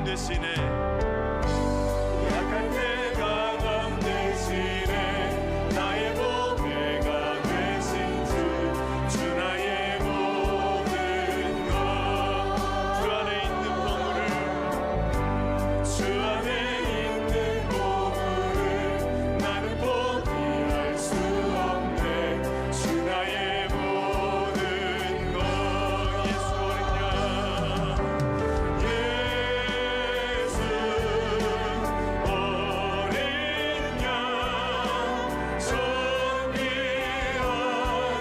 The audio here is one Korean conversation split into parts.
되시네. 약할 때 강함 되시네. 나의 보배가 되신 주 나의 모든 것. 주 안에 있는 보물을, 주 안에 있는 보물을 나는 포기할 수 없네. 주 나의 모든 것. 예수 어린 양, 예수 어린 양, 존귀한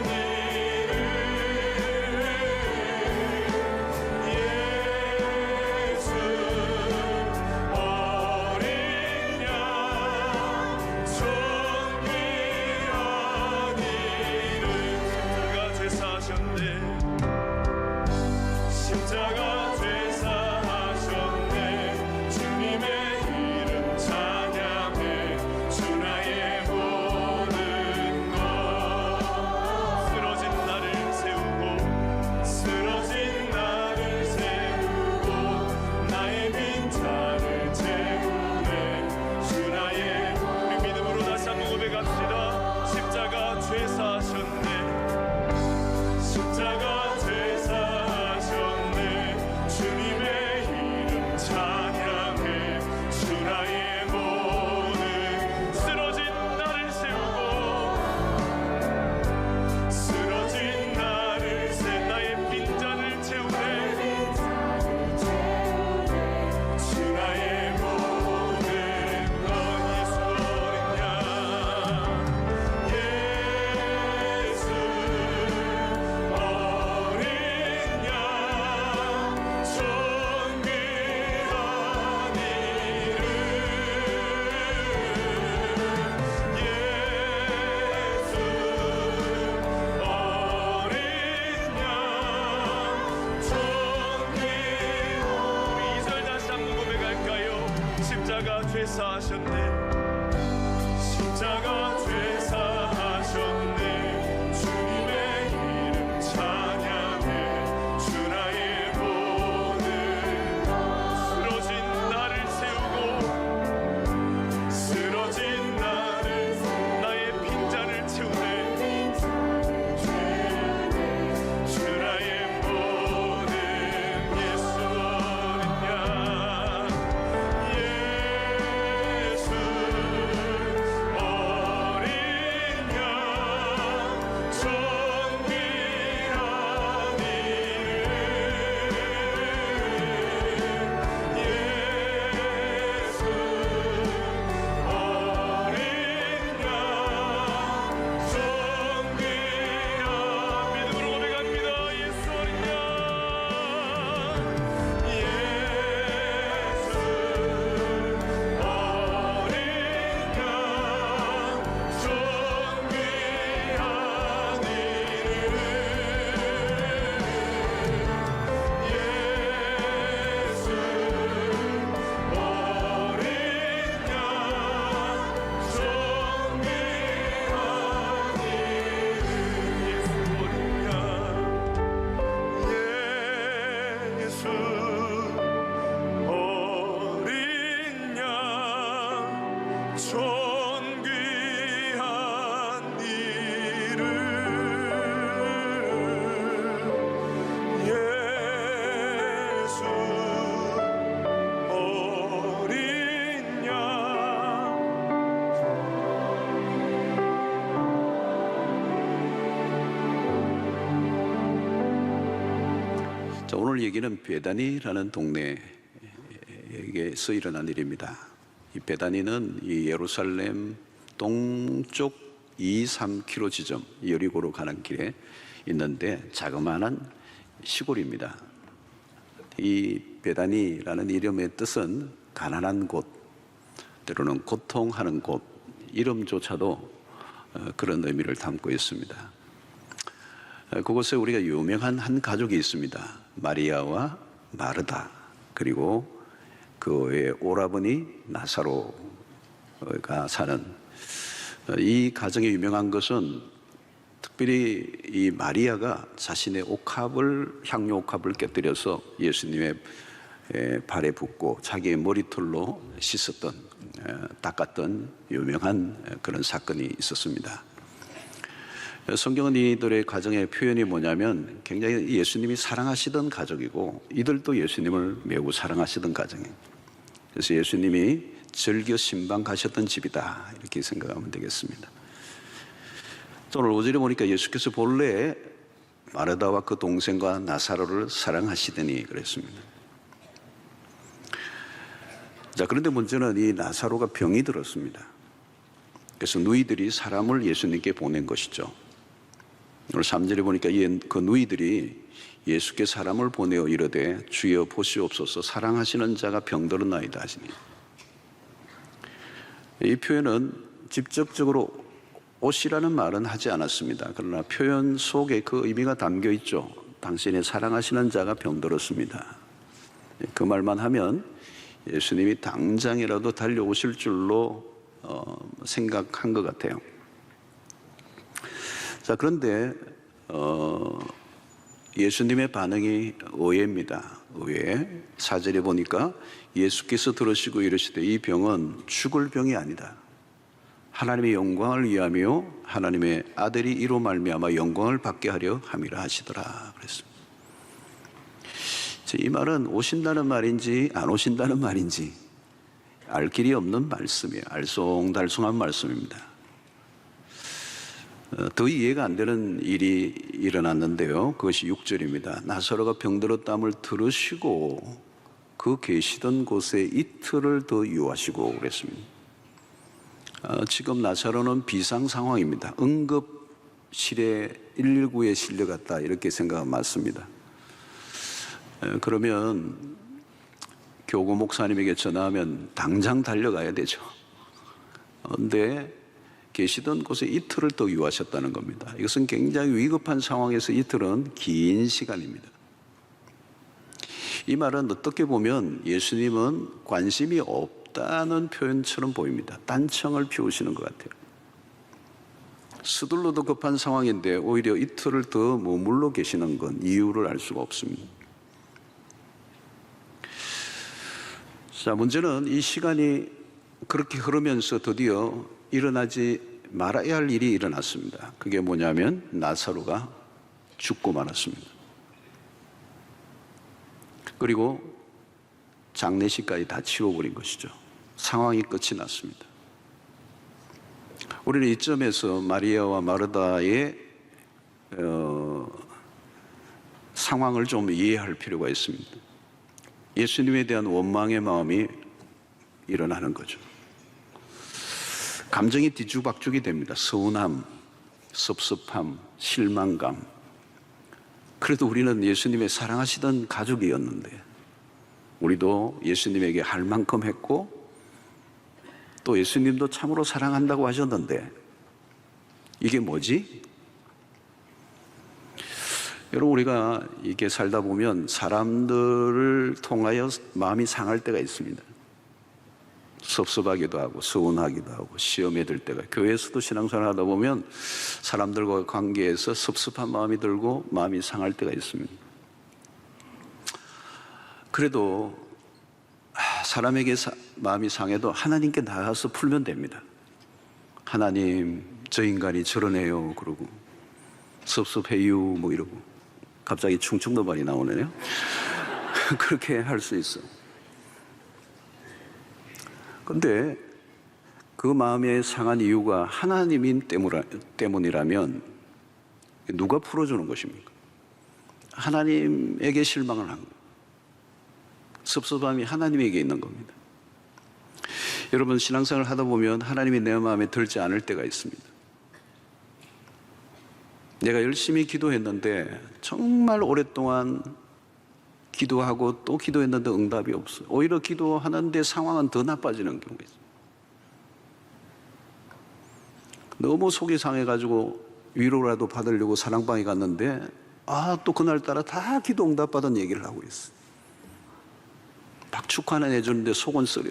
이름. 예수 어린 양, 존귀한 이름. 십자가 제사하셨네. 십자가 제사하셨네. 주님의 이름 찬양해. 주 나의 모든 것. 쓰러진 나를 세우고, 쓰러진 나를 세우고, 나의 빈잔을 채우네. 주 나의, 우리 믿음으로 다시 한번 고백합시다. 십자가 제사하셨네. 십자가 제사하셨네. 주님의 이름 찬양해. 주 나의 모든, 쓰러진 나를 세우고, 쓰러진 나를 나의 빈잔을 채우네. 주 나의 모든 것. 예수 어린 양, 예수 어린 양, 존귀한 이름. 예수 어린 양, 존귀한. 우리 2절 다시 한번 고백할까요? 십자가 죄사하셨네. 십자가 죄사하셨네. 주님의 이름 찬양해. 주 나의 모든 것. 쓰러진 나를 세우고, 쓰러진 나를, 나의 빈잔을 채우네. 주 나의 모든. 예수 어린 양, 예수 어린 양, 존귀한 이름. 예수 어린 양, 존귀한. 믿음으로 고백합니다. 예수 어린 양, 예수 어린 양, 존귀한 이름. 예수 어린 양, 존귀한 이름. 예수 어린 양, 존귀한 이름. 예수 어린 양. 자, 오늘 얘기는 베다니라는 동네에서 일어난 일입니다. 이 베다니는 이 예루살렘 동쪽 2-3km 지점, 여리고로 가는 길에 있는데 자그마한 시골입니다. 이 베다니라는 이름의 뜻은 가난한 곳, 때로는 고통하는 곳, 이름조차도 그런 의미를 담고 있습니다. 그곳에 우리가 유명한 한 가족이 있습니다. 마리아와 마르다, 그리고 그 외에 오라버니 나사로가 사는 이 가정이 유명한 것은 특별히 이 마리아가 자신의 옥합을, 향유 옥합을 깨뜨려서 예수님의 발에 붓고 자기의 머리털로 씻었던, 닦았던 유명한 그런 사건이 있었습니다. 성경은 이들의 가정의 표현이 뭐냐면 굉장히 예수님이 사랑하시던 가족이고 이들도 예수님을 매우 사랑하시던 가정이에요. 그래서 예수님이 즐겨 신방 가셨던 집이다, 이렇게 생각하면 되겠습니다. 오늘 5절에 보니까 예수께서 본래 마르다와 그 동생과 나사로를 사랑하시더니 그랬습니다. 자, 그런데 문제는 이 나사로가 병이 들었습니다. 그래서 누이들이 사람을 예수님께 보낸 것이죠. 오늘 3절에 보니까 그 누이들이 예수께 사람을 보내어 이르되 주여 보시옵소서 사랑하시는 자가 병들었나이다 하시니, 이 표현은 직접적으로 오시라는 말은 하지 않았습니다. 그러나 표현 속에 그 의미가 담겨 있죠. 당신의 사랑하시는 자가 병들었습니다. 그 말만 하면 예수님이 당장이라도 달려오실 줄로 생각한 것 같아요. 자, 그런데 예수님의 반응이 의외입니다. 의외. 4절에 보니까 예수께서 들으시고 이르시되 이 병은 죽을 병이 아니다. 하나님의 영광을 위하며 하나님의 아들이 이로 말미암아 영광을 받게 하려 함이라 하시더라 그랬습니다. 이 말은 오신다는 말인지 안 오신다는 말인지 알 길이 없는 말씀이에요. 알쏭달쏭한 말씀입니다. 더 이해가 안 되는 일이 일어났는데요. 그것이 6절입니다. 나사로가 병들었담을 들으시고 그 계시던 곳에 이틀을 더 유하시고 그랬습니다. 지금 나사로는 비상 상황입니다. 응급실에 119에 실려갔다, 이렇게 생각하면 맞습니다. 그러면 교구 목사님에게 전화하면 당장 달려가야 되죠. 그런데 계시던 곳에 이틀을 더 유하셨다는 겁니다. 이것은 굉장히 위급한 상황에서 이틀은 긴 시간입니다. 이 말은 어떻게 보면 예수님은 관심이 없다는 표현처럼 보입니다. 딴청을 피우시는 것 같아요. 서둘러도 급한 상황인데 오히려 이틀을 더 머물러 계시는 건 이유를 알 수가 없습니다. 자, 문제는 이 시간이 그렇게 흐르면서 드디어 일어나지 말아야 할 일이 일어났습니다. 그게 뭐냐면 나사로가 죽고 말았습니다. 그리고 장례식까지 다 치러버린 것이죠. 상황이 끝이 났습니다. 우리는 이점에서 마리아와 마르다의 상황을 좀 이해할 필요가 있습니다. 예수님에 대한 원망의 마음이 일어나는 거죠. 감정이 뒤죽박죽이 됩니다. 서운함, 섭섭함, 실망감. 그래도 우리는 예수님의 사랑하시던 가족이었는데, 우리도 예수님에게 할 만큼 했고 또 예수님도 참으로 사랑한다고 하셨는데 이게 뭐지? 여러분, 우리가 이렇게 살다 보면 사람들을 통하여 마음이 상할 때가 있습니다. 섭섭하기도 하고 서운하기도 하고 시험에 들 때가, 교회에서도 신앙생활 하다 보면 사람들과 관계에서 섭섭한 마음이 들고 마음이 상할 때가 있습니다. 그래도 사람에게 마음이 상해도 하나님께 나가서 풀면 됩니다. 하나님, 저 인간이 저러네요 그러고, 섭섭해요 뭐 이러고, 갑자기 충청도 말이 나오네요. 그렇게 할 수 있어. 근데 그 마음에 상한 이유가 하나님 때문이라면 누가 풀어주는 것입니까? 하나님에게 실망을 한 거예요. 섭섭함이 하나님에게 있는 겁니다. 여러분, 신앙생활을 하다 보면 하나님이 내 마음에 들지 않을 때가 있습니다. 내가 열심히 기도했는데 정말 오랫동안 기도하고 또 기도했는데 응답이 없어요. 오히려 기도하는데 상황은 더 나빠지는 경우가 있어요. 너무 속이 상해가지고 위로라도 받으려고 사랑방에 갔는데 또 그날따라 다 기도 응답받은 얘기를 하고 있어요. 막 축하는 해주는데 속은 쓰려.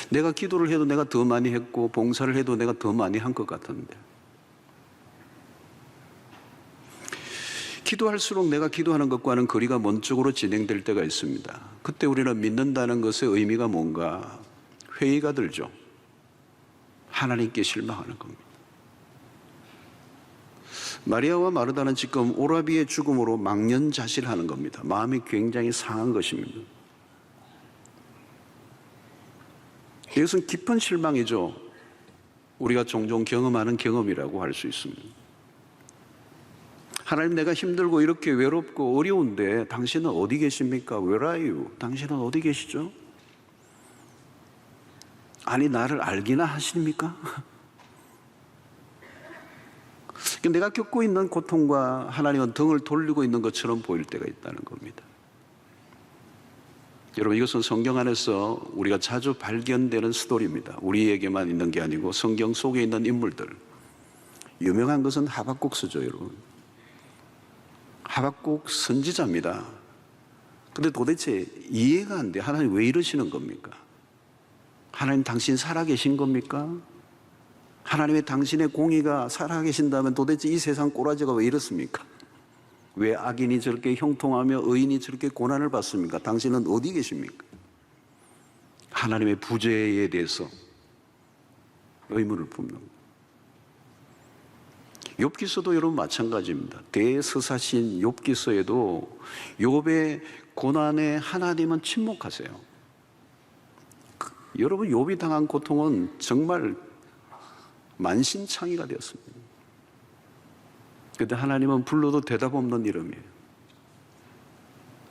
내가 기도를 해도 내가 더 많이 했고 봉사를 해도 내가 더 많이 한 것 같은데, 기도할수록 내가 기도하는 것과는 거리가 먼 쪽으로 진행될 때가 있습니다. 그때 우리는 믿는다는 것의 의미가 뭔가 회의가 들죠. 하나님께 실망하는 겁니다. 마리아와 마르다는 지금 오라비의 죽음으로 망연자실하는 겁니다. 마음이 굉장히 상한 것입니다. 이것은 깊은 실망이죠. 우리가 종종 경험하는 경험이라고 할 수 있습니다. 하나님, 내가 힘들고 이렇게 외롭고 어려운데 당신은 어디 계십니까? Where are you? 당신은 어디 계시죠? 아니, 나를 알기나 하십니까? 내가 겪고 있는 고통과 하나님은 등을 돌리고 있는 것처럼 보일 때가 있다는 겁니다. 여러분, 이것은 성경 안에서 우리가 자주 발견되는 스토리입니다. 우리에게만 있는 게 아니고 성경 속에 있는 인물들. 유명한 것은 하박국서죠, 여러분. 하박국 선지자입니다. 근데 도대체 이해가 안 돼. 하나님 왜 이러시는 겁니까? 하나님, 당신 살아계신 겁니까? 하나님의 당신의 공의가 살아계신다면 도대체 이 세상 꼬라지가 왜 이렇습니까? 왜 악인이 저렇게 형통하며 의인이 저렇게 고난을 받습니까? 당신은 어디 계십니까? 하나님의 부재에 대해서 의문을 품는 겁니다. 욥기서도 여러분 마찬가지입니다. 대서사신 욥기서에도 욥의 고난에 하나님은 침묵하세요. 여러분, 욥이 당한 고통은 정말 만신창이가 되었습니다. 그런데 하나님은 불러도 대답 없는 이름이에요.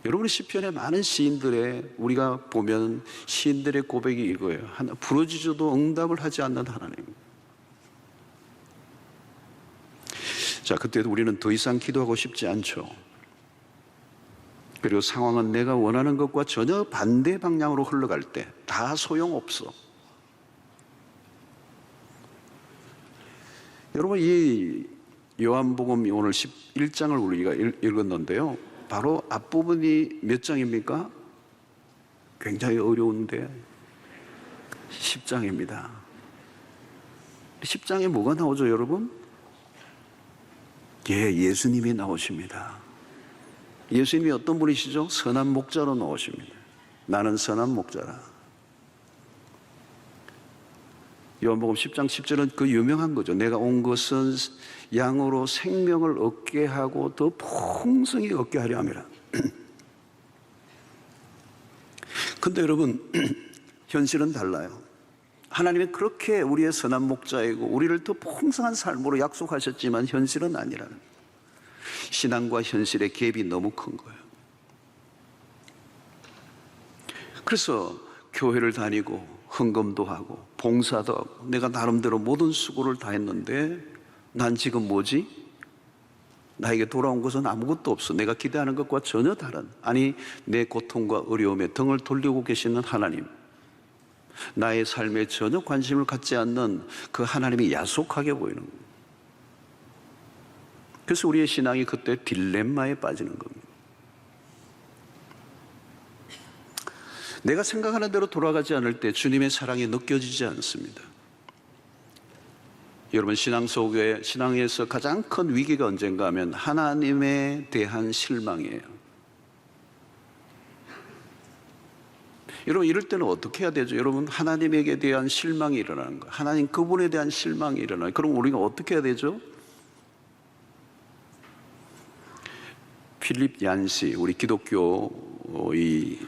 여러분의 시편의 많은 시인들의, 우리가 보면 시인들의 고백이 이거예요. 부르짖어도 응답을 하지 않는 하나님. 자, 그때도 우리는 더 이상 기도하고 싶지 않죠. 그리고 상황은 내가 원하는 것과 전혀 반대 방향으로 흘러갈 때 다 소용없어. 여러분, 이 요한복음 오늘 11장을 우리가 읽었는데요. 바로 앞부분이 몇 장입니까? 굉장히 어려운데 10장입니다. 10장에 뭐가 나오죠, 여러분? 예수님이 나오십니다. 예수님이 어떤 분이시죠? 선한 목자로 나오십니다. 나는 선한 목자라. 요한복음 10장 10절은 그 유명한 거죠. 내가 온 것은 양으로 생명을 얻게 하고 더 풍성히 얻게 하려 함이라. 근데 여러분, 현실은 달라요. 하나님이 그렇게 우리의 선한 목자이고 우리를 더 풍성한 삶으로 약속하셨지만 현실은 아니라는, 신앙과 현실의 갭이 너무 큰 거예요. 그래서 교회를 다니고 헌금도 하고 봉사도 하고 내가 나름대로 모든 수고를 다 했는데 난 지금 뭐지? 나에게 돌아온 것은 아무것도 없어. 내가 기대하는 것과 전혀 다른, 아니 내 고통과 어려움에 등을 돌리고 계시는 하나님, 나의 삶에 전혀 관심을 갖지 않는 그 하나님이 야속하게 보이는 거예요. 그래서 우리의 신앙이 그때 딜레마에 빠지는 겁니다. 내가 생각하는 대로 돌아가지 않을 때 주님의 사랑이 느껴지지 않습니다. 여러분, 신앙에서 가장 큰 위기가 언젠가 하면 하나님에 대한 실망이에요. 여러분, 이럴 때는 어떻게 해야 되죠? 여러분, 하나님에게 대한 실망이 일어나는 거예요. 하나님 그분에 대한 실망이 일어나요. 그럼 우리가 어떻게 해야 되죠? 필립 얀시, 우리 기독교 이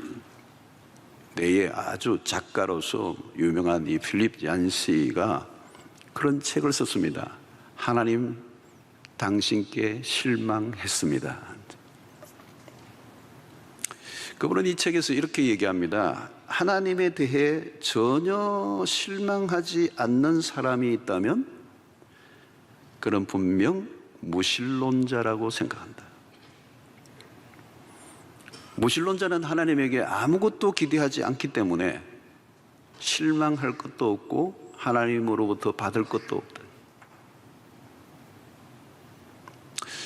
내에 아주 작가로서 유명한 이 필립 얀시가 그런 책을 썼습니다. 하나님, 당신께 실망했습니다. 그분은 이 책에서 이렇게 얘기합니다. 하나님에 대해 전혀 실망하지 않는 사람이 있다면 그는 분명 무신론자라고 생각한다. 무신론자는 하나님에게 아무것도 기대하지 않기 때문에 실망할 것도 없고 하나님으로부터 받을 것도 없다.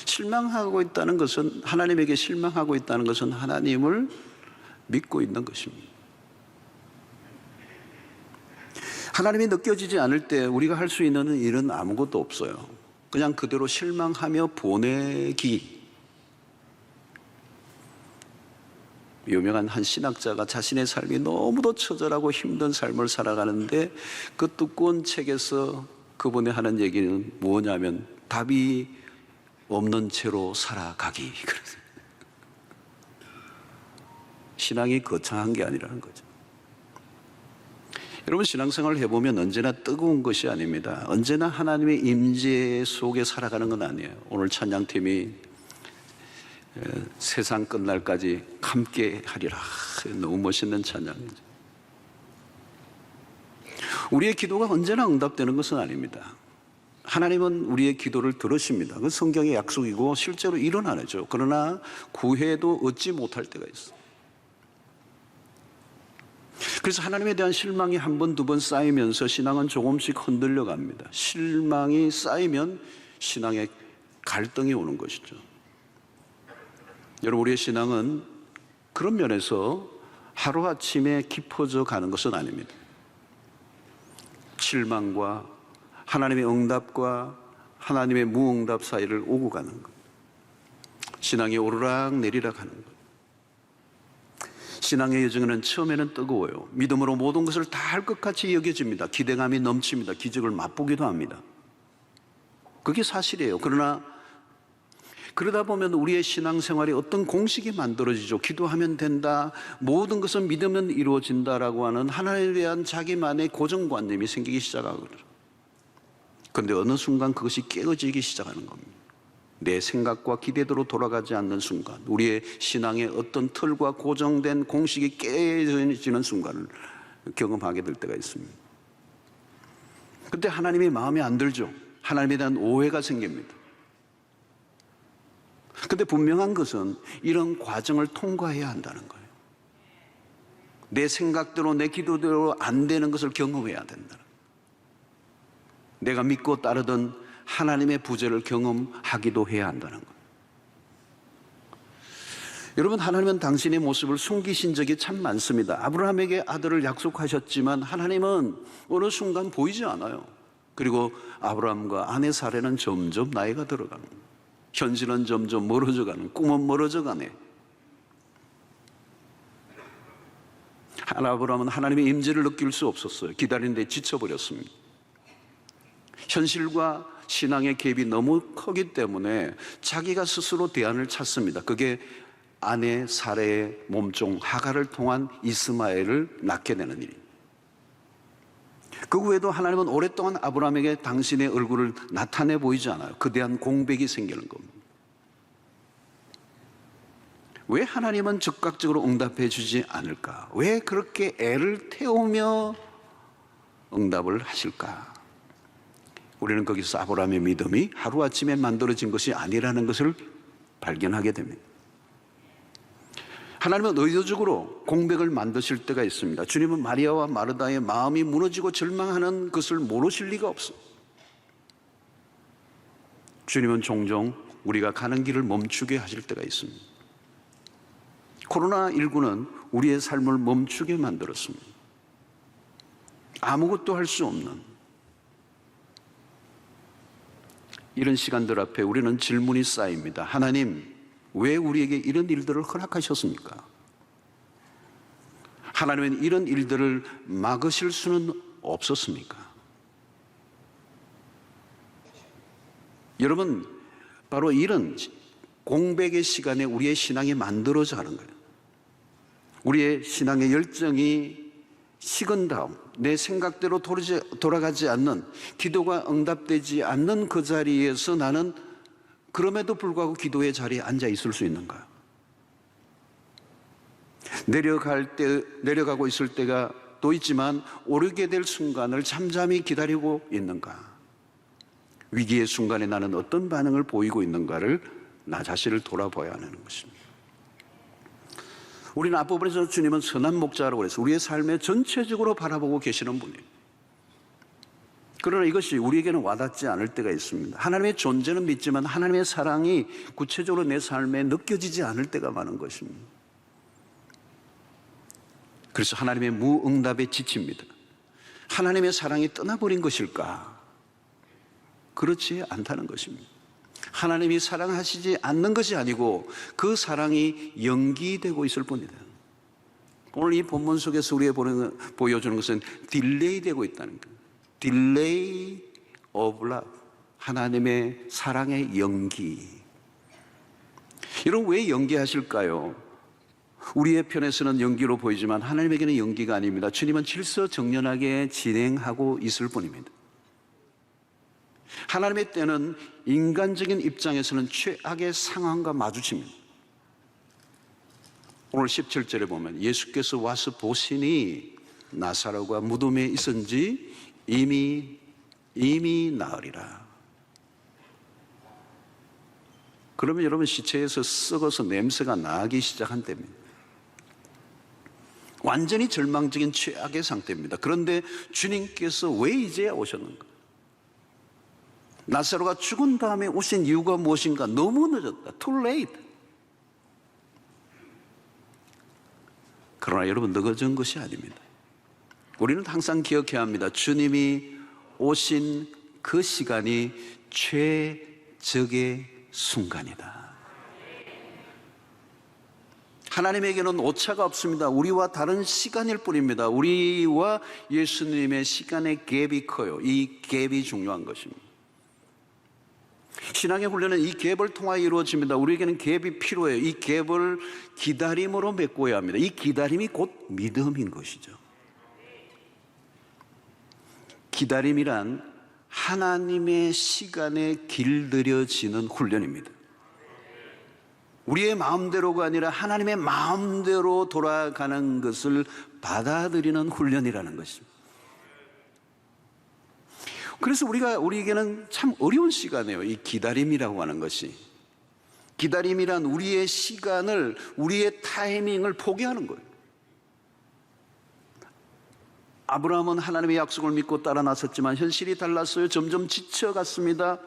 실망하고 있다는 것은, 하나님에게 실망하고 있다는 것은 하나님을 믿고 있는 것입니다. 하나님이 느껴지지 않을 때 우리가 할 수 있는 일은 아무것도 없어요. 그냥 그대로 실망하며 보내기, 유명한 한 신학자가 자신의 삶이 너무도 처절하고 힘든 삶을 살아가는데 그 두꺼운 책에서 그분이 하는 얘기는 뭐냐면 답이 없는 채로 살아가기. 신앙이 거창한 게 아니라는 거죠. 여러분, 신앙생활을 해보면 언제나 뜨거운 것이 아닙니다. 언제나 하나님의 임재 속에 살아가는 건 아니에요. 오늘 찬양팀이 세상 끝날까지 함께 하리라. 너무 멋있는 찬양이죠. 우리의 기도가 언제나 응답되는 것은 아닙니다. 하나님은 우리의 기도를 들으십니다. 그건 성경의 약속이고 실제로 일어나죠. 그러나 구해도 얻지 못할 때가 있어요. 그래서 하나님에 대한 실망이 한 번, 두 번 쌓이면서 신앙은 조금씩 흔들려 갑니다. 실망이 쌓이면 신앙에 갈등이 오는 것이죠. 여러분, 우리의 신앙은 그런 면에서 하루아침에 깊어져 가는 것은 아닙니다. 실망과 하나님의 응답과 하나님의 무응답 사이를 오고 가는 것. 신앙이 오르락 내리락 하는 것. 신앙의 여정은 처음에는 뜨거워요. 믿음으로 모든 것을 다 할 것 같이 여겨집니다. 기대감이 넘칩니다. 기적을 맛보기도 합니다. 그게 사실이에요. 그러다 보면 우리의 신앙생활에 어떤 공식이 만들어지죠. 기도하면 된다, 모든 것은 믿으면 이루어진다라고 하는 하나님에 대한 자기만의 고정관념이 생기기 시작하거든요. 그런데 어느 순간 그것이 깨어지기 시작하는 겁니다. 내 생각과 기대대로 돌아가지 않는 순간, 우리의 신앙의 어떤 틀과 고정된 공식이 깨어지는 순간을 경험하게 될 때가 있습니다. 그때 하나님의 마음에 안 들죠. 하나님에 대한 오해가 생깁니다. 그런데 분명한 것은 이런 과정을 통과해야 한다는 거예요. 내 생각대로 내 기도대로 안 되는 것을 경험해야 된다는 거예요. 내가 믿고 따르던 하나님의 부재를 경험하기도 해야 한다는 거예요. 여러분, 하나님은 당신의 모습을 숨기신 적이 참 많습니다. 아브라함에게 아들을 약속하셨지만 하나님은 어느 순간 보이지 않아요. 그리고 아브라함과 아내 사레는 점점 나이가 들어가는 거예요. 현실은 점점 멀어져 가는, 꿈은 멀어져 가네. 아브라함은 하나님의 임재를 느낄 수 없었어요. 기다리는데 지쳐버렸습니다. 현실과 신앙의 갭이 너무 크기 때문에 자기가 스스로 대안을 찾습니다. 그게 아내 사레의 몸종 하갈을 통한 이스마엘을 낳게 되는 일입니다. 그 후에도 하나님은 오랫동안 아브라함에게 당신의 얼굴을 나타내 보이지 않아요. 그대한 공백이 생기는 겁니다. 왜 하나님은 즉각적으로 응답해 주지 않을까? 왜 그렇게 애를 태우며 응답을 하실까? 우리는 거기서 아브라함의 믿음이 하루아침에 만들어진 것이 아니라는 것을 발견하게 됩니다. 하나님은 의도적으로 공백을 만드실 때가 있습니다. 주님은 마리아와 마르다의 마음이 무너지고 절망하는 것을 모르실 리가 없어요. 주님은 종종 우리가 가는 길을 멈추게 하실 때가 있습니다. 코로나19는 우리의 삶을 멈추게 만들었습니다. 아무것도 할 수 없는 이런 시간들 앞에 우리는 질문이 쌓입니다. 하나님, 왜 우리에게 이런 일들을 허락하셨습니까? 하나님은 이런 일들을 막으실 수는 없었습니까? 여러분, 바로 이런 공백의 시간에 우리의 신앙이 만들어져 가는 거예요. 우리의 신앙의 열정이 식은 다음 내 생각대로 돌아가지 않는, 기도가 응답되지 않는 그 자리에서 나는 그럼에도 불구하고 기도의 자리에 앉아 있을 수 있는가? 내려가고 있을 때가 또 있지만 오르게 될 순간을 잠잠히 기다리고 있는가? 위기의 순간에 나는 어떤 반응을 보이고 있는가를 나 자신을 돌아봐야 하는 것입니다. 우리는 앞부분에서 주님은 선한 목자라고 해서 우리의 삶에 전체적으로 바라보고 계시는 분이에요. 그러나 이것이 우리에게는 와닿지 않을 때가 있습니다. 하나님의 존재는 믿지만 하나님의 사랑이 구체적으로 내 삶에 느껴지지 않을 때가 많은 것입니다. 그래서 하나님의 무응답에 지칩니다. 하나님의 사랑이 떠나버린 것일까? 그렇지 않다는 것입니다. 하나님이 사랑하시지 않는 것이 아니고 그 사랑이 연기되고 있을 뿐이다. 오늘 이 본문 속에서 우리가 보여주는 것은 딜레이 되고 있다는 거예요. 딜레이 오브 러브, 하나님의 사랑의 연기. 여러분, 왜 연기하실까요? 우리의 편에서는 연기로 보이지만 하나님에게는 연기가 아닙니다. 주님은 질서정연하게 진행하고 있을 뿐입니다. 하나님의 때는 인간적인 입장에서는 최악의 상황과 마주칩니다. 오늘 17절에 보면 예수께서 와서 보시니 나사로가 무덤에 있은지 이미 나으리라. 그러면 여러분, 시체에서 썩어서 냄새가 나기 시작한 때입니다. 완전히 절망적인 최악의 상태입니다. 그런데 주님께서 왜 이제 오셨는가? 나사로가 죽은 다음에 오신 이유가 무엇인가? 너무 늦었다. Too late. 그러나 여러분, 늦어진 것이 아닙니다. 우리는 항상 기억해야 합니다. 주님이 오신 그 시간이 최적의 순간이다. 하나님에게는 오차가 없습니다. 우리와 다른 시간일 뿐입니다. 우리와 예수님의 시간의 갭이 커요. 이 갭이 중요한 것입니다. 신앙의 훈련은 이 갭을 통하여 이루어집니다. 우리에게는 갭이 필요해요. 이 갭을 기다림으로 메꿔야 합니다. 이 기다림이 곧 믿음인 것이죠. 기다림이란 하나님의 시간에 길들여지는 훈련입니다. 우리의 마음대로가 아니라 하나님의 마음대로 돌아가는 것을 받아들이는 훈련이라는 것입니다. 그래서 우리에게는 참 어려운 시간이에요. 이 기다림이라고 하는 것이. 기다림이란 우리의 시간을, 우리의 타이밍을 포기하는 거예요. 아브라함은 하나님의 약속을 믿고 따라 나섰지만 현실이 달랐어요. 점점 지쳐갔습니다.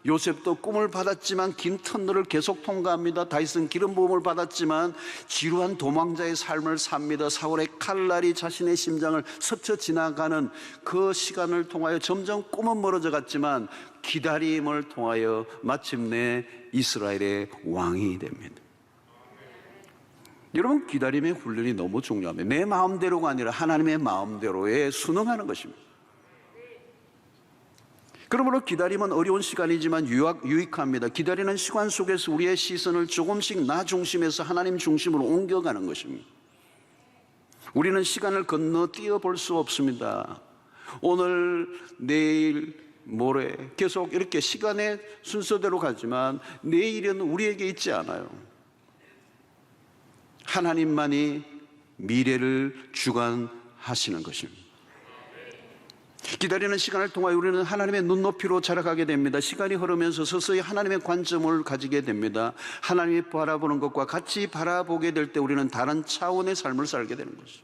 요셉도 꿈을 받았지만 긴 터널을 계속 통과합니다. 다윗은 기름 부음을 받았지만 지루한 도망자의 삶을 삽니다. 사울의 칼날이 자신의 심장을 스쳐 지나가는 그 시간을 통하여 점점 꿈은 멀어져 갔지만 기다림을 통하여 마침내 이스라엘의 왕이 됩니다. 여러분, 기다림의 훈련이 너무 중요합니다. 내 마음대로가 아니라 하나님의 마음대로에 순응하는 것입니다. 그러므로 기다림은 어려운 시간이지만 유익합니다. 기다리는 시간 속에서 우리의 시선을 조금씩 나 중심에서 하나님 중심으로 옮겨가는 것입니다. 우리는 시간을 건너뛰어 볼 수 없습니다. 오늘, 내일, 모레 계속 이렇게 시간의 순서대로 가지만 내일은 우리에게 있지 않아요. 하나님만이 미래를 주관하시는 것입니다. 기다리는 시간을 통하여 우리는 하나님의 눈높이로 자라가게 됩니다. 시간이 흐르면서 서서히 하나님의 관점을 가지게 됩니다. 하나님이 바라보는 것과 같이 바라보게 될 때 우리는 다른 차원의 삶을 살게 되는 것이죠.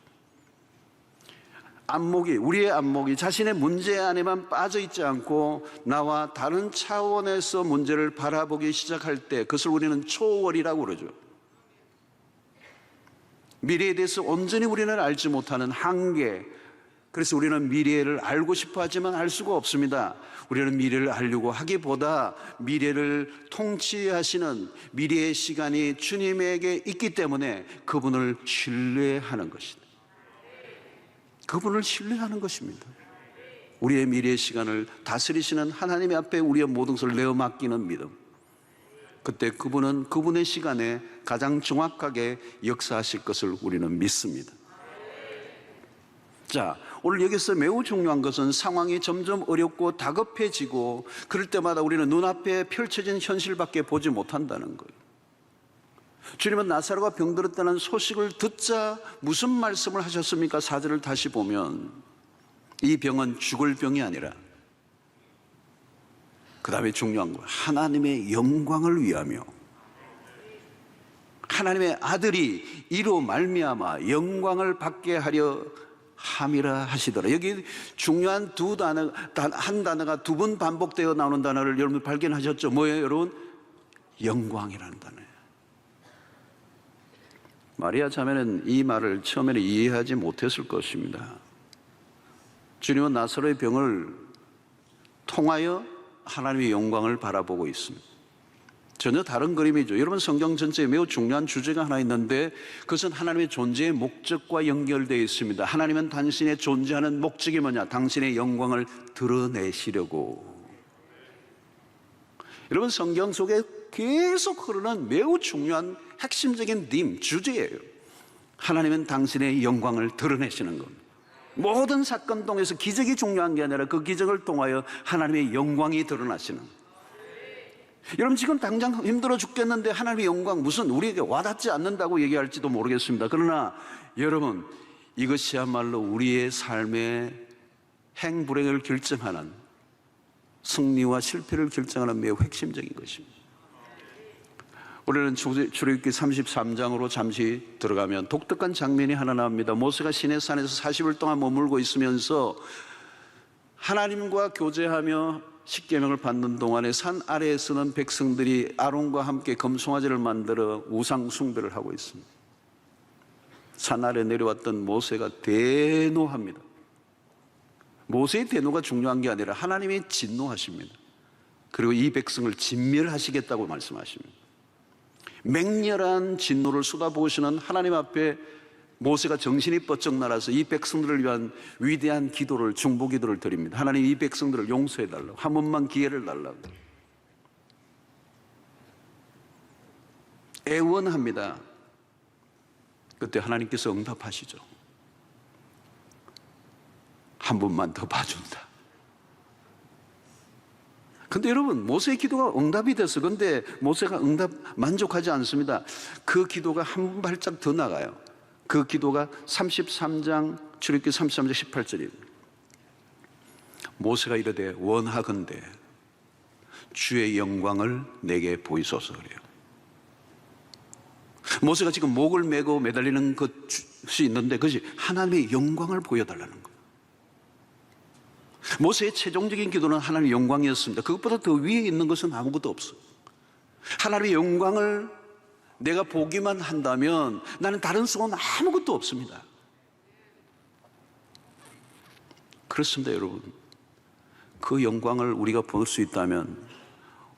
우리의 안목이 자신의 문제 안에만 빠져 있지 않고 나와 다른 차원에서 문제를 바라보기 시작할 때 그것을 우리는 초월이라고 그러죠. 미래에 대해서 온전히 우리는 알지 못하는 한계, 그래서 우리는 미래를 알고 싶어 하지만 알 수가 없습니다. 우리는 미래를 알려고 하기보다 미래를 통치하시는 미래의 시간이 주님에게 있기 때문에 그분을 신뢰하는 것입니다. 그분을 신뢰하는 것입니다. 우리의 미래의 시간을 다스리시는 하나님 앞에 우리의 모든 것을 내어 맡기는 믿음. 그때 그분은 그분의 시간에 가장 정확하게 역사하실 것을 우리는 믿습니다. 자, 오늘 여기서 매우 중요한 것은 상황이 점점 어렵고 다급해지고 그럴 때마다 우리는 눈앞에 펼쳐진 현실밖에 보지 못한다는 거예요. 주님은 나사로가 병들었다는 소식을 듣자 무슨 말씀을 하셨습니까? 4절을 다시 보면 이 병은 죽을 병이 아니라, 그 다음에 중요한 거, 하나님의 영광을 위하며 하나님의 아들이 이로 말미암아 영광을 받게 하려 함이라 하시더라. 여기 중요한 한 단어가 두 번 반복되어 나오는 단어를 여러분 발견하셨죠? 뭐예요, 여러분? 영광이라는 단어예요. 마리아 자매는 이 말을 처음에는 이해하지 못했을 것입니다. 주님은 나사로의 병을 통하여 하나님의 영광을 바라보고 있습니다. 전혀 다른 그림이죠. 여러분, 성경 전체에 매우 중요한 주제가 하나 있는데 그것은 하나님의 존재의 목적과 연결되어 있습니다. 하나님은 당신의 존재하는 목적이 뭐냐? 당신의 영광을 드러내시려고. 여러분, 성경 속에 계속 흐르는 매우 중요한 핵심적인 주제예요. 하나님은 당신의 영광을 드러내시는 겁니다. 모든 사건 통해서 기적이 중요한 게 아니라 그 기적을 통하여 하나님의 영광이 드러나시는 거예요. 여러분, 지금 당장 힘들어 죽겠는데 하나님의 영광 무슨 우리에게 와닿지 않는다고 얘기할지도 모르겠습니다. 그러나 여러분, 이것이야말로 우리의 삶의 행불행을 결정하는, 승리와 실패를 결정하는 매우 핵심적인 것입니다. 우리는 출애굽기 33장으로 잠시 들어가면 독특한 장면이 하나 나옵니다. 모세가 시내산에서 40일 동안 머물고 있으면서 하나님과 교제하며 십계명을 받는 동안에 산 아래에 서는 백성들이 아론과 함께 금송아지를 만들어 우상 숭배를 하고 있습니다. 산 아래 내려왔던 모세가 대노합니다. 모세의 대노가 중요한 게 아니라 하나님이 진노하십니다. 그리고 이 백성을 진멸하시겠다고 말씀하십니다. 맹렬한 진노를 쏟아부으시는 하나님 앞에 모세가 정신이 번쩍 날아서 이 백성들을 위한 위대한 기도를, 중보 기도를 드립니다. 하나님, 이 백성들을 용서해 달라고, 한 번만 기회를 달라고 애원합니다. 그때 하나님께서 응답하시죠. 한 번만 더 봐준다. 근데 여러분, 모세의 기도가 응답이 됐어. 근데 모세가 응답 만족하지 않습니다. 그 기도가 한 발짝 더 나가요. 그 기도가 33장, 출애굽기 33장 18절입니다. 모세가 이르되 원하건대 주의 영광을 내게 보이소서 그래요. 모세가 지금 목을 메고 매달리는 것이 있는데 그것이 하나님의 영광을 보여달라는 거예요. 모세의 최종적인 기도는 하나님의 영광이었습니다. 그것보다 더 위에 있는 것은 아무것도 없어요. 하나님의 영광을 내가 보기만 한다면 나는 다른 소원 아무것도 없습니다. 그렇습니다, 여러분. 그 영광을 우리가 볼 수 있다면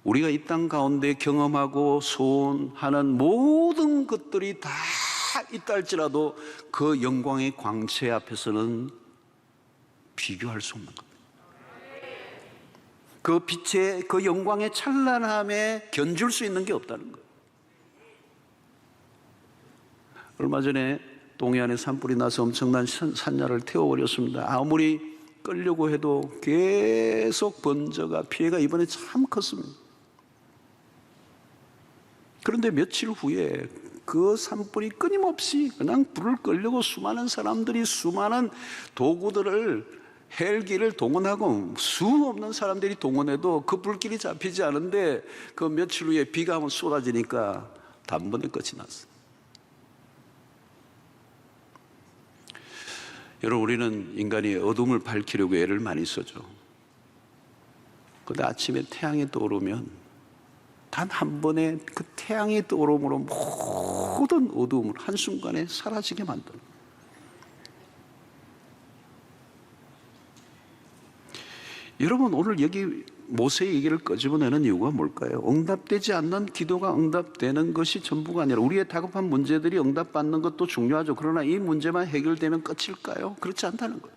우리가 이 땅 가운데 경험하고 소원하는 모든 것들이 다 있다 할지라도 그 영광의 광채 앞에서는 비교할 수 없는 겁니다. 그 빛의, 그 영광의 찬란함에 견줄 수 있는 게 없다는 거예요. 얼마 전에 동해안에 산불이 나서 엄청난 산야를 태워버렸습니다. 아무리 끌려고 해도 계속 번져가 피해가 이번에 참 컸습니다. 그런데 며칠 후에 그 산불이 끊임없이 그냥 불을 끌려고 수많은 사람들이 수많은 도구들을, 헬기를 동원하고 수 없는 사람들이 동원해도 그 불길이 잡히지 않은데 그 며칠 후에 비가 한번 쏟아지니까 단번에 끝이 났어요. 여러분, 우리는 인간이 어둠을 밝히려고 애를 많이 쓰죠. 그런데 아침에 태양이 떠오르면 단 한 번의 그 태양이 떠오름으로 모든 어두움을 한순간에 사라지게 만드는 거예요. 여러분, 오늘 여기 모세의 얘기를 끄집어내는 이유가 뭘까요? 응답되지 않는 기도가 응답되는 것이 전부가 아니라 우리의 다급한 문제들이 응답받는 것도 중요하죠. 그러나 이 문제만 해결되면 끝일까요? 그렇지 않다는 거예요.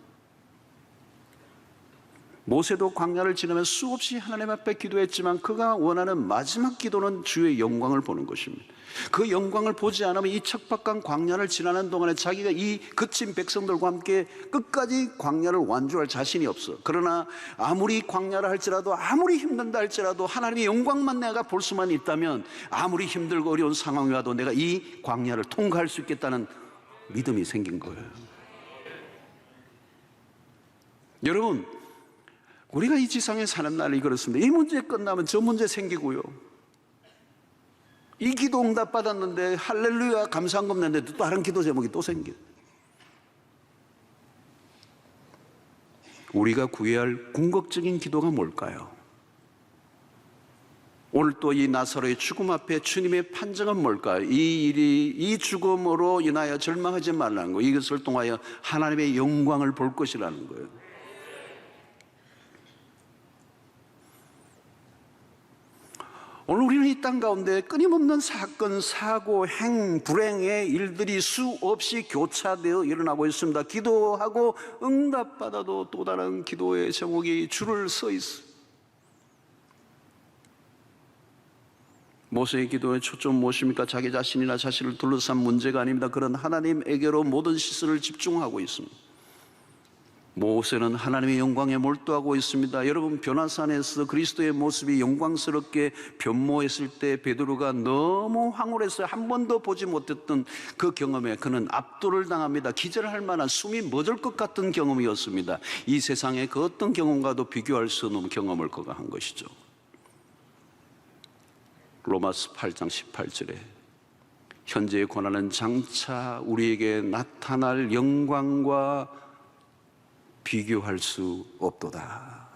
모세도 광야를 지나며 수없이 하나님 앞에 기도했지만 그가 원하는 마지막 기도는 주의 영광을 보는 것입니다. 그 영광을 보지 않으면 이 척박한 광야를 지나는 동안에 자기가 이 그친 백성들과 함께 끝까지 광야를 완주할 자신이 없어. 그러나 아무리 광야를 할지라도, 아무리 힘든다 할지라도 하나님의 영광만 내가 볼 수만 있다면 아무리 힘들고 어려운 상황이 와도 내가 이 광야를 통과할 수 있겠다는 믿음이 생긴 거예요. 여러분, 우리가 이 지상에 사는 날이 그렇습니다. 이 문제 끝나면 저 문제 생기고요. 이 기도 응답 받았는데 할렐루야 감사한 거 없는데 또 다른 기도 제목이 또 생겨요. 우리가 구해야 할 궁극적인 기도가 뭘까요? 오늘 또 이 나사로의 죽음 앞에 주님의 판정은 뭘까요? 이 죽음으로 인하여 절망하지 말라는 거예요. 이것을 통하여 하나님의 영광을 볼 것이라는 거예요. 오늘 우리는 이 땅 가운데 끊임없는 사건, 사고, 불행의 일들이 수없이 교차되어 일어나고 있습니다. 기도하고 응답받아도 또 다른 기도의 제목이 줄을 서 있어요. 모세의 기도의 초점 무엇입니까? 자기 자신이나 자신을 둘러싼 문제가 아닙니다. 그런 하나님에게로 모든 시선을 집중하고 있습니다. 모세는 하나님의 영광에 몰두하고 있습니다. 여러분, 변화산에서 그리스도의 모습이 영광스럽게 변모했을 때 베드로가 너무 황홀해서 한 번도 보지 못했던 그 경험에 그는 압도를 당합니다. 기절할 만한 숨이 멎을 것 같은 경험이었습니다. 이 세상의 그 어떤 경험과도 비교할 수 없는 경험을 그가 한 것이죠. 로마서 8장 18절에 현재의 고난은 장차 우리에게 나타날 영광과 비교할 수 없도다.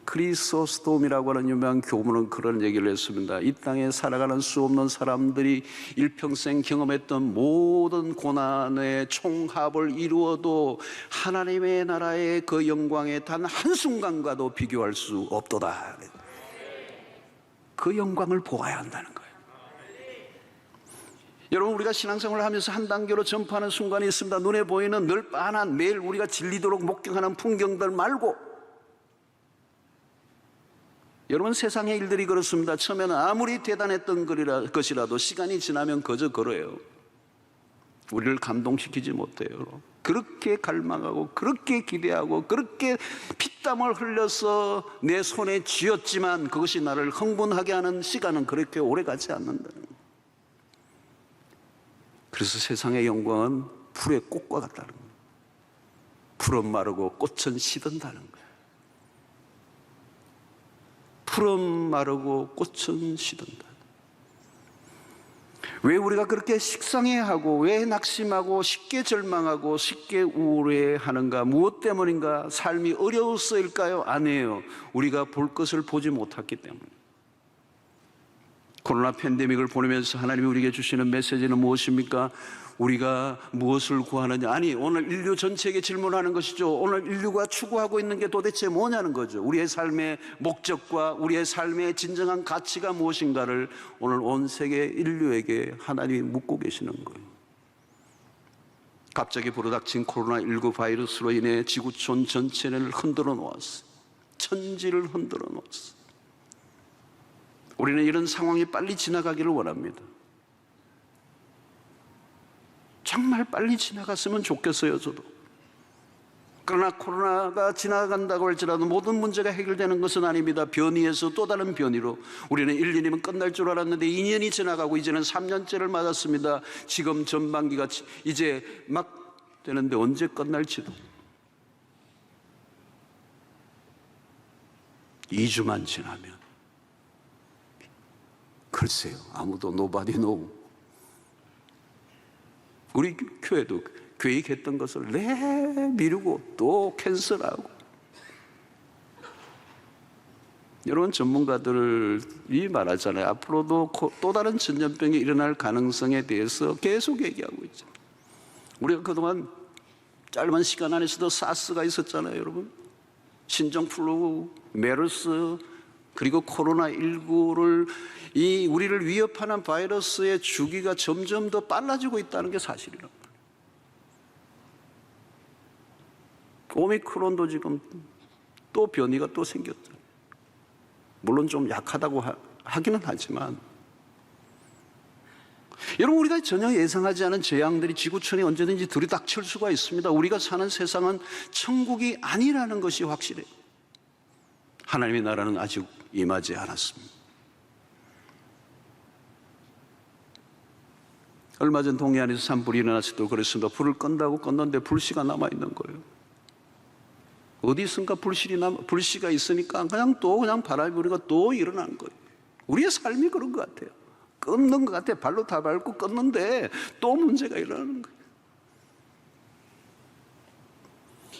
크리소스톰이라고 하는 유명한 교문은 그런 얘기를 했습니다. 이 땅에 살아가는 수 없는 사람들이 일평생 경험했던 모든 고난의 총합을 이루어도 하나님의 나라의 그 영광에 단 한순간과도 비교할 수 없도다. 그 영광을 보아야 한다는 거예요. 여러분, 우리가 신앙생활을 하면서 한 단계로 전파하는 순간이 있습니다. 눈에 보이는 늘 빤한 매일 우리가 질리도록 목격하는 풍경들 말고, 여러분, 세상의 일들이 그렇습니다. 처음에는 아무리 대단했던 것이라도 시간이 지나면 그저 그래요. 우리를 감동시키지 못해요. 그렇게 갈망하고 그렇게 기대하고 그렇게 피땀을 흘려서 내 손에 쥐었지만 그것이 나를 흥분하게 하는 시간은 그렇게 오래 가지 않는다는 거예요. 그래서 세상의 영광은 풀의 꽃과 같다는 거예요. 풀은 마르고 꽃은 시든다는 거예요. 풀은 마르고 꽃은 시든다. 왜 우리가 그렇게 식상해하고 왜 낙심하고 쉽게 절망하고 쉽게 우울해하는가? 무엇 때문인가? 삶이 어려워서일까요? 아니에요. 우리가 볼 것을 보지 못했기 때문에. 코로나 팬데믹을 보내면서 하나님이 우리에게 주시는 메시지는 무엇입니까? 우리가 무엇을 구하느냐? 아니, 오늘 인류 전체에게 질문하는 것이죠. 오늘 인류가 추구하고 있는 게 도대체 뭐냐는 거죠. 우리의 삶의 목적과 우리의 삶의 진정한 가치가 무엇인가를 오늘 온 세계 인류에게 하나님이 묻고 계시는 거예요. 갑자기 불어닥친 코로나19 바이러스로 인해 지구촌 전체를 흔들어 놓았어요. 천지를 흔들어 놓았어요. 우리는 이런 상황이 빨리 지나가기를 원합니다. 정말 빨리 지나갔으면 좋겠어요, 저도. 그러나 코로나가 지나간다고 할지라도 모든 문제가 해결되는 것은 아닙니다. 변이에서 또 다른 변이로 우리는 1, 2년이면 끝날 줄 알았는데 2년이 지나가고 이제는 3년째를 맞았습니다. 지금 전반기가 이제 막 되는데 언제 끝날지도. 2주만 지나면 글쎄요, 아무도 nobody know. 우리 교회도 계획했던 것을 미루고 또 캔슬하고. 여러분, 전문가들이 말하잖아요. 앞으로도 또 다른 전염병이 일어날 가능성에 대해서 계속 얘기하고 있죠. 우리가 그동안 짧은 시간 안에서도 사스가 있었잖아요, 여러분. 신종플루, 메르스, 그리고 코로나19를 우리를 위협하는 바이러스의 주기가 점점 더 빨라지고 있다는 게 사실이랍니다. 오미크론도 지금 또 변이가 또 생겼죠. 물론 좀 약하다고 하기는 하지만, 여러분, 우리가 전혀 예상하지 않은 재앙들이 지구촌에 언제든지 들이닥칠 수가 있습니다. 우리가 사는 세상은 천국이 아니라는 것이 확실해요. 하나님의 나라는 아직 임하지 않았습니다. 얼마 전 동해안에서 산불이 일어났을 때 그랬습니다. 불을 끈다고 껐는데 불씨가 남아있는 거예요. 어디선가 불씨가 있으니까 그냥 바람이 불니까 또 일어나는 거예요. 우리의 삶이 그런 것 같아요. 끊는 것 같아요. 발로 다 밟고 끊는데 또 문제가 일어나는 거예요.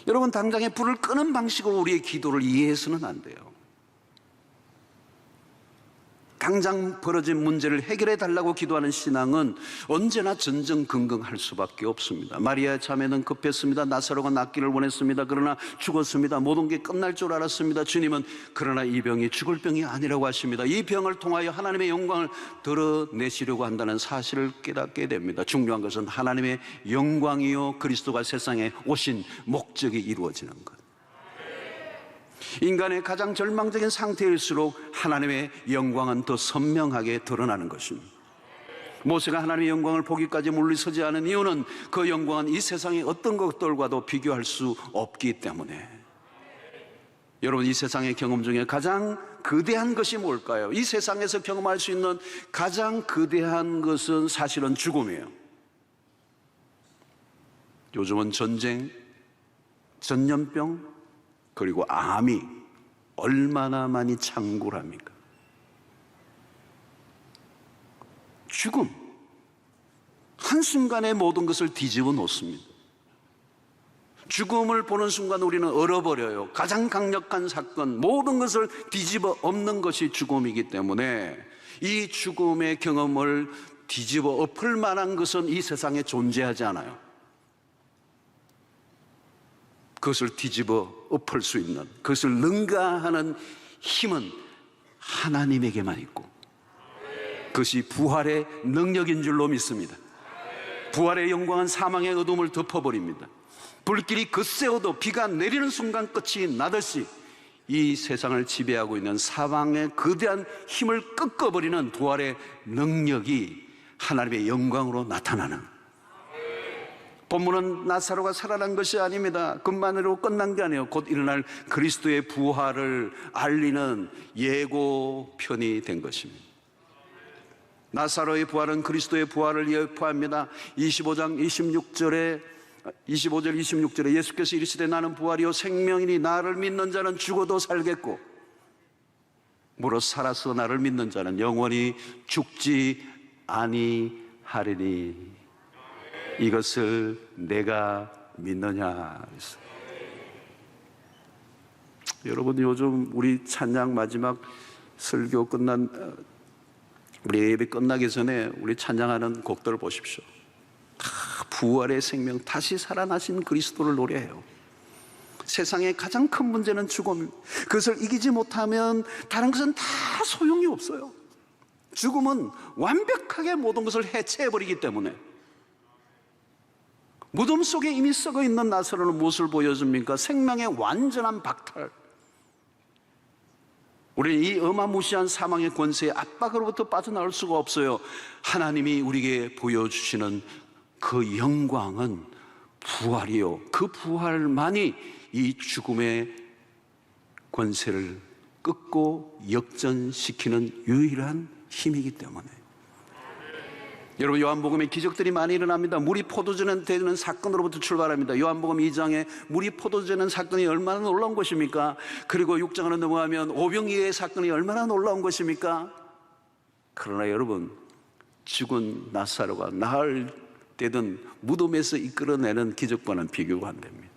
여러분, 당장에 불을 끄는 방식으로 우리의 기도를 이해해서는 안 돼요. 당장 벌어진 문제를 해결해 달라고 기도하는 신앙은 언제나 전전긍긍할 수밖에 없습니다. 마리아 자매는 급했습니다. 나사로가 낫기를 원했습니다. 그러나 죽었습니다. 모든 게 끝날 줄 알았습니다. 주님은 그러나 이 병이 죽을 병이 아니라고 하십니다. 이 병을 통하여 하나님의 영광을 드러내시려고 한다는 사실을 깨닫게 됩니다. 중요한 것은 하나님의 영광이요 그리스도가 세상에 오신 목적이 이루어지는 것. 인간의 가장 절망적인 상태일수록 하나님의 영광은 더 선명하게 드러나는 것입니다. 모세가 하나님의 영광을 보기까지 물리서지 않은 이유는 그 영광은 이 세상의 어떤 것들과도 비교할 수 없기 때문에. 여러분, 이 세상의 경험 중에 가장 거대한 것이 뭘까요? 이 세상에서 경험할 수 있는 가장 거대한 것은 사실은 죽음이에요. 요즘은 전쟁, 전염병, 그리고 암이 얼마나 많이 창궐합니까? 죽음, 한순간에 모든 것을 뒤집어 놓습니다. 죽음을 보는 순간 우리는 얼어버려요. 가장 강력한 사건, 모든 것을 뒤집어 엎는 것이 죽음이기 때문에 이 죽음의 경험을 뒤집어 엎을 만한 것은 이 세상에 존재하지 않아요. 그것을 뒤집어 엎을 수 있는, 그것을 능가하는 힘은 하나님에게만 있고, 그것이 부활의 능력인 줄로 믿습니다. 부활의 영광은 사망의 어둠을 덮어버립니다. 불길이 거세어도 비가 내리는 순간 끝이 나듯이 이 세상을 지배하고 있는 사망의 거대한 힘을 꺾어버리는 부활의 능력이 하나님의 영광으로 나타나는, 본문은 나사로가 살아난 것이 아닙니다. 그것만으로 끝난 게 아니에요. 곧 일어날 그리스도의 부활을 알리는 예고편이 된 것입니다. 나사로의 부활은 그리스도의 부활을 예표합니다. 25장 26절에 예수께서 이르시되 나는 부활이요 생명이니 나를 믿는 자는 죽어도 살겠고 무릇 살아서 나를 믿는 자는 영원히 죽지 아니하리니 이것을 내가 믿느냐. 여러분, 요즘 우리 찬양 마지막 설교 우리 예배 끝나기 전에 우리 찬양하는 곡들을 보십시오. 다 부활의 생명, 다시 살아나신 그리스도를 노래해요. 세상의 가장 큰 문제는 죽음입니다. 그것을 이기지 못하면 다른 것은 다 소용이 없어요. 죽음은 완벽하게 모든 것을 해체해버리기 때문에. 무덤 속에 이미 썩어 있는 나사로는 무엇을 보여줍니까? 생명의 완전한 박탈. 우리는 이 어마무시한 사망의 권세의 압박으로부터 빠져나올 수가 없어요. 하나님이 우리에게 보여주시는 그 영광은 부활이요, 그 부활만이 이 죽음의 권세를 끊고 역전시키는 유일한 힘이기 때문에. 여러분, 요한복음에 기적들이 많이 일어납니다. 물이 포도주 되는 사건으로부터 출발합니다. 요한복음 2장에 물이 포도주 되는 사건이 얼마나 놀라운 것입니까? 그리고 6장으로 넘어가면 오병이어의 사건이 얼마나 놀라운 것입니까? 그러나 여러분, 죽은 나사로가 나흘 되던 무덤에서 이끌어내는 기적과는 비교가 안 됩니다.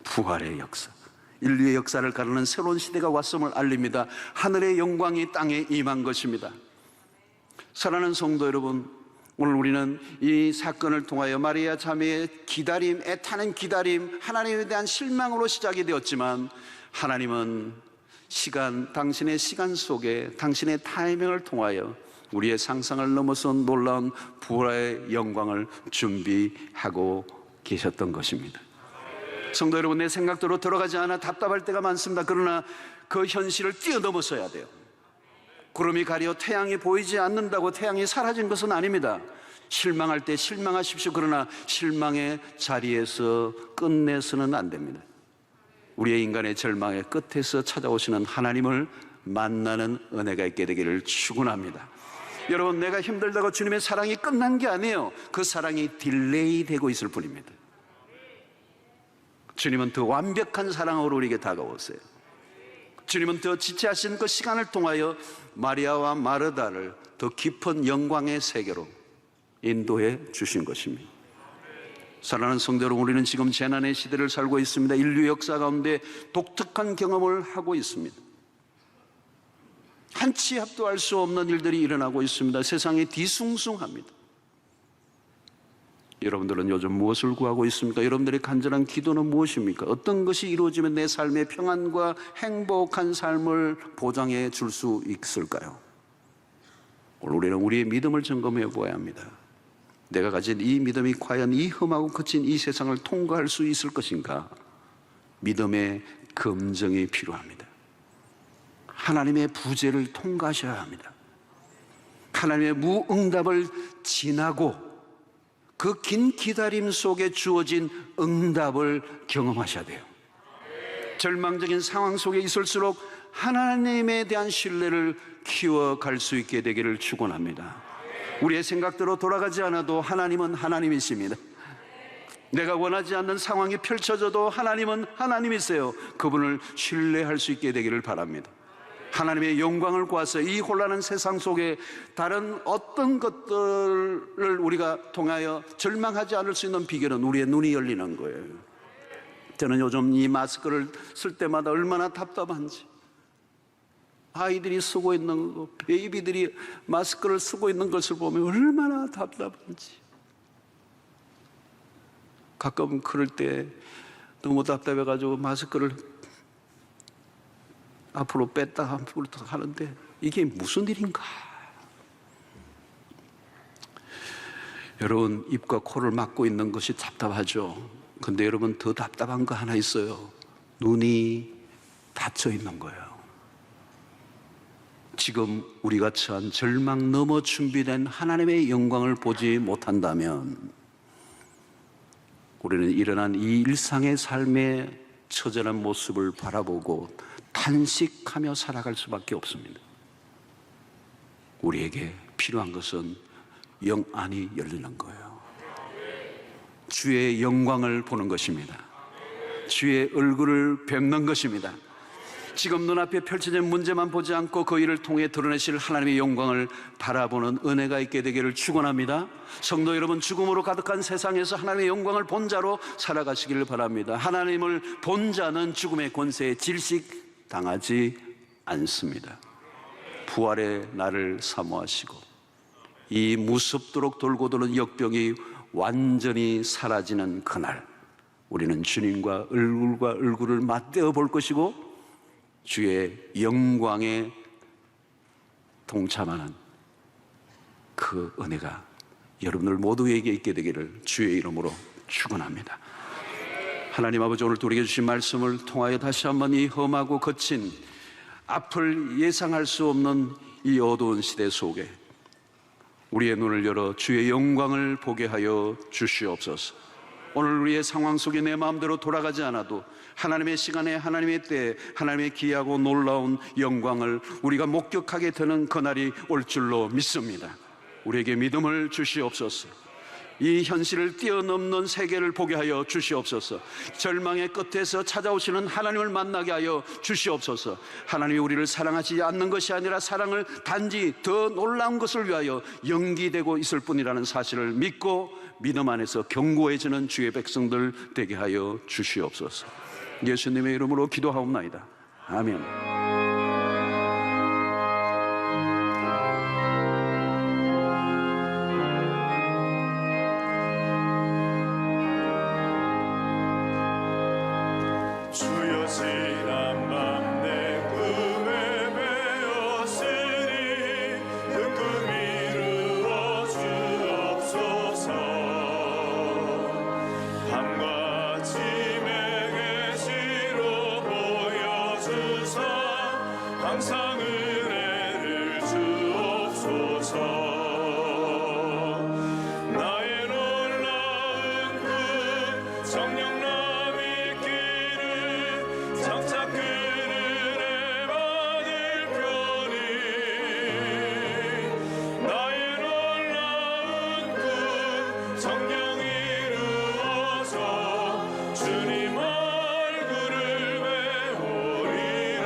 부활의 역사, 인류의 역사를 가르는 새로운 시대가 왔음을 알립니다. 하늘의 영광이 땅에 임한 것입니다. 사랑하는 성도 여러분, 오늘 우리는 이 사건을 통하여 마리아 자매의 기다림, 애타는 기다림, 하나님에 대한 실망으로 시작이 되었지만 하나님은 당신의 시간 속에 당신의 타이밍을 통하여 우리의 상상을 넘어선 놀라운 부활의 영광을 준비하고 계셨던 것입니다. 성도 여러분, 내 생각대로 들어가지 않아 답답할 때가 많습니다. 그러나 그 현실을 뛰어넘어서야 돼요. 구름이 가려 태양이 보이지 않는다고 태양이 사라진 것은 아닙니다. 실망할 때 실망하십시오. 그러나 실망의 자리에서 끝내서는 안 됩니다. 우리의 인간의 절망의 끝에서 찾아오시는 하나님을 만나는 은혜가 있게 되기를 축원합니다. 여러분, 내가 힘들다고 주님의 사랑이 끝난 게 아니에요. 그 사랑이 딜레이 되고 있을 뿐입니다. 주님은 더 완벽한 사랑으로 우리에게 다가오세요. 주님은 더 지체하신 그 시간을 통하여 마리아와 마르다를 더 깊은 영광의 세계로 인도해 주신 것입니다. 사랑하는 성도 여러분, 우리는 지금 재난의 시대를 살고 있습니다. 인류 역사 가운데 독특한 경험을 하고 있습니다. 한 치 앞도 알 수 없는 일들이 일어나고 있습니다. 세상이 뒤숭숭합니다. 여러분들은 요즘 무엇을 구하고 있습니까? 여러분들의 간절한 기도는 무엇입니까? 어떤 것이 이루어지면 내 삶의 평안과 행복한 삶을 보장해 줄 수 있을까요? 오늘 우리는 우리의 믿음을 점검해 보아야 합니다. 내가 가진 이 믿음이 과연 이 험하고 거친 이 세상을 통과할 수 있을 것인가? 믿음의 검증이 필요합니다. 하나님의 부재를 통과하셔야 합니다. 하나님의 무응답을 지나고 그 긴 기다림 속에 주어진 응답을 경험하셔야 돼요. 절망적인 상황 속에 있을수록 하나님에 대한 신뢰를 키워갈 수 있게 되기를 축원합니다. 우리의 생각대로 돌아가지 않아도 하나님은 하나님이십니다. 내가 원하지 않는 상황이 펼쳐져도 하나님은 하나님이세요. 그분을 신뢰할 수 있게 되기를 바랍니다. 하나님의 영광을 구하서 이 혼란한 세상 속에 다른 어떤 것들을 우리가 통하여 절망하지 않을 수 있는 비결은 우리의 눈이 열리는 거예요. 저는 요즘 이 마스크를 쓸 때마다 얼마나 답답한지, 아이들이 쓰고 있는 거, 베이비들이 마스크를 쓰고 있는 것을 보면 얼마나 답답한지, 가끔 그럴 때 너무 답답해가지고 마스크를 앞으로 뺐다 앞으로 하는데 이게 무슨 일인가? 여러분, 입과 코를 막고 있는 것이 답답하죠. 근데 여러분, 더 답답한 거 하나 있어요. 눈이 닫혀 있는 거예요. 지금 우리가 처한 절망 넘어 준비된 하나님의 영광을 보지 못한다면 우리는 일어난 이 일상의 삶의 처절한 모습을 바라보고 탄식하며 살아갈 수밖에 없습니다. 우리에게 필요한 것은 영안이 열리는 거예요. 주의 영광을 보는 것입니다. 주의 얼굴을 뵙는 것입니다. 지금 눈앞에 펼쳐진 문제만 보지 않고 그 일을 통해 드러내실 하나님의 영광을 바라보는 은혜가 있게 되기를 축원합니다. 성도 여러분, 죽음으로 가득한 세상에서 하나님의 영광을 본 자로 살아가시기를 바랍니다. 하나님을 본 자는 죽음의 권세에 질식당하지 않습니다. 부활의 날을 사모하시고 이 무섭도록 돌고 도는 역병이 완전히 사라지는 그날, 우리는 주님과 얼굴을 맞대어 볼 것이고 주의 영광에 동참하는 그 은혜가 여러분들 모두에게 있게 되기를 주의 이름으로 축원합니다. 하나님 아버지, 오늘 또 우리에게 주신 말씀을 통하여 다시 한번 이 험하고 거친 앞을 예상할 수 없는 이 어두운 시대 속에 우리의 눈을 열어 주의 영광을 보게 하여 주시옵소서. 오늘 우리의 상황 속에 내 마음대로 돌아가지 않아도 하나님의 시간에, 하나님의 때에 하나님의 귀하고 놀라운 영광을 우리가 목격하게 되는 그날이 올 줄로 믿습니다. 우리에게 믿음을 주시옵소서. 이 현실을 뛰어넘는 세계를 보게 하여 주시옵소서. 절망의 끝에서 찾아오시는 하나님을 만나게 하여 주시옵소서. 하나님이 우리를 사랑하지 않는 것이 아니라 사랑을 단지 더 놀라운 것을 위하여 연기되고 있을 뿐이라는 사실을 믿고 믿음 안에서 견고해지는 주의 백성들 되게 하여 주시옵소서. 예수님의 이름으로 기도하옵나이다. 아멘. 주여 지난 밤 내 꿈에 배었으니 그 꿈 이루어 주옵소서. 밤과 짐의 계시로 보여주사 항상 은혜를 주옵소서. 나의 놀라운 꿈 정녕 장차 그 은혜 받을 편이 나의 놀라운 꿈 정녕 이루어서 주님 얼굴을 배우리라.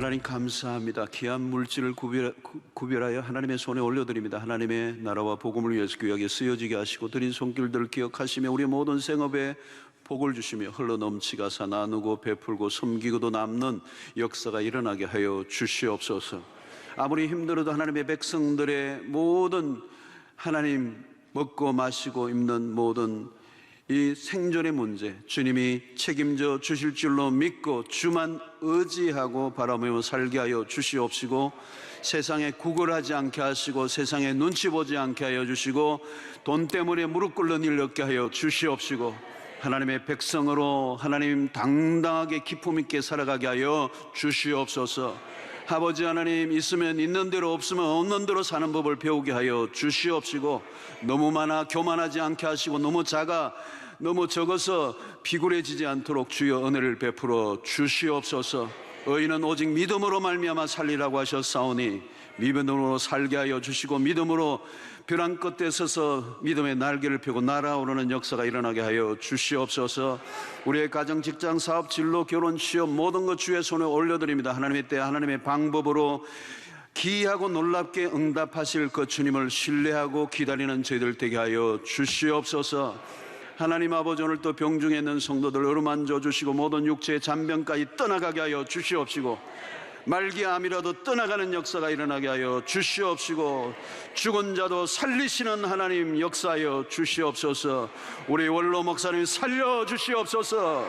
하나님 감사합니다. 귀한 물질을 구별하여 하나님의 손에 올려드립니다. 하나님의 나라와 복음을 위해서 귀하게 쓰여지게 하시고 드린 손길들을 기억하시며 우리 모든 생업에 복을 주시며 흘러 넘치가사 나누고 베풀고 섬기고도 남는 역사가 일어나게 하여 주시옵소서. 아무리 힘들어도 하나님의 백성들의 모든 하나님 먹고 마시고 입는 모든 이 생존의 문제 주님이 책임져 주실 줄로 믿고 주만 의지하고 바라보며 살게 하여 주시옵시고, 세상에 구걸하지 않게 하시고 세상에 눈치 보지 않게 하여 주시고 돈 때문에 무릎 꿇는 일 없게 하여 주시옵시고, 하나님의 백성으로 하나님 당당하게 기품 있게 살아가게 하여 주시옵소서. 아버지 하나님, 있으면 있는 대로 없으면 없는 대로 사는 법을 배우게 하여 주시옵시고, 너무 많아 교만하지 않게 하시고 너무 작아 너무 적어서 비굴해지지 않도록 주여 은혜를 베풀어 주시옵소서. 의인은 오직 믿음으로 말미암아 살리라고 하셨사오니 믿음으로 살게 하여 주시고 믿음으로 벼랑 끝에 서서 믿음의 날개를 펴고 날아오르는 역사가 일어나게 하여 주시옵소서. 우리의 가정, 직장, 사업, 진로, 결혼, 취업 모든 것 주의 손에 올려드립니다. 하나님의 때 하나님의 방법으로 기이하고 놀랍게 응답하실 그 주님을 신뢰하고 기다리는 저희들 되게 하여 주시옵소서. 하나님 아버지, 오늘 또 병중에 있는 성도들 어루만져 주시고 모든 육체의 잔병까지 떠나가게 하여 주시옵시고, 말기암이라도 떠나가는 역사가 일어나게 하여 주시옵시고, 죽은 자도 살리시는 하나님 역사하여 주시옵소서. 우리 원로 목사님 살려 주시옵소서.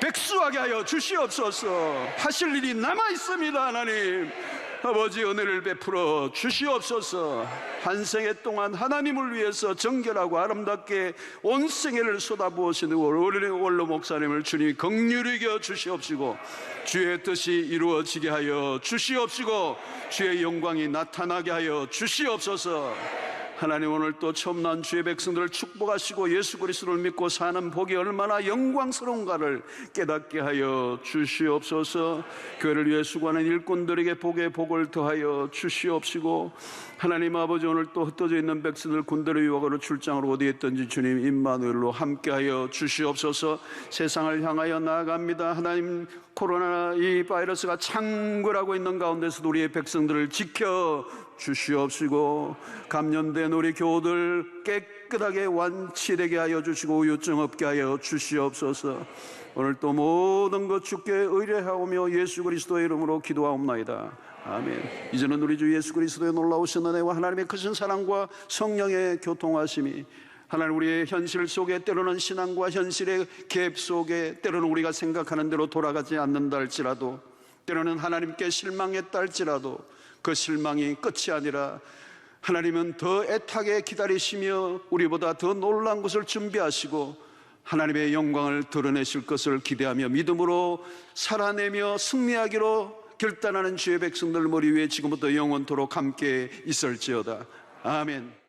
백수하게 하여 주시옵소서. 하실 일이 남아 있습니다. 하나님 아버지, 은혜를 베풀어 주시옵소서. 한 생애 동안 하나님을 위해서 정결하고 아름답게 온 생애를 쏟아부으시는 우리 원로 목사님을 주님이 긍휼히 여겨 주시옵시고, 주의 뜻이 이루어지게 하여 주시옵시고, 주의 영광이 나타나게 하여 주시옵소서. 하나님, 오늘 또 처음 난 주의 백성들을 축복하시고 예수 그리스도를 믿고 사는 복이 얼마나 영광스러운가를 깨닫게 하여 주시옵소서. 교회를 위해 수고하는 일꾼들에게 복의 복을 더하여 주시옵시고, 하나님 아버지, 오늘 또 흩어져 있는 백성들 군대를 유학으로 출장으로 어디에 있든지 주님 임마누엘로 함께하여 주시옵소서. 세상을 향하여 나아갑니다. 하나님, 코로나 이 바이러스가 창궐하고 있는 가운데서도 우리의 백성들을 지켜 주시옵시고, 감염된 우리 교우들 깨끗하게 완치되게 하여 주시고 우유증 없게 하여 주시옵소서. 오늘 또 모든 것 주께 의뢰하오며 예수 그리스도의 이름으로 기도하옵나이다. 아멘. 이제는 우리 주 예수 그리스도의 놀라우신 은혜와 하나님의 크신 사랑과 성령의 교통하심이 하나님 우리의 현실 속에, 때로는 신앙과 현실의 갭 속에 때로는 우리가 생각하는 대로 돌아가지 않는다 할지라도, 때로는 하나님께 실망했다 할지라도 그 실망이 끝이 아니라 하나님은 더 애타게 기다리시며 우리보다 더 놀라운 것을 준비하시고 하나님의 영광을 드러내실 것을 기대하며 믿음으로 살아내며 승리하기로 결단하는 주의 백성들 머리 위에 지금부터 영원토록 함께 있을지어다. 아멘.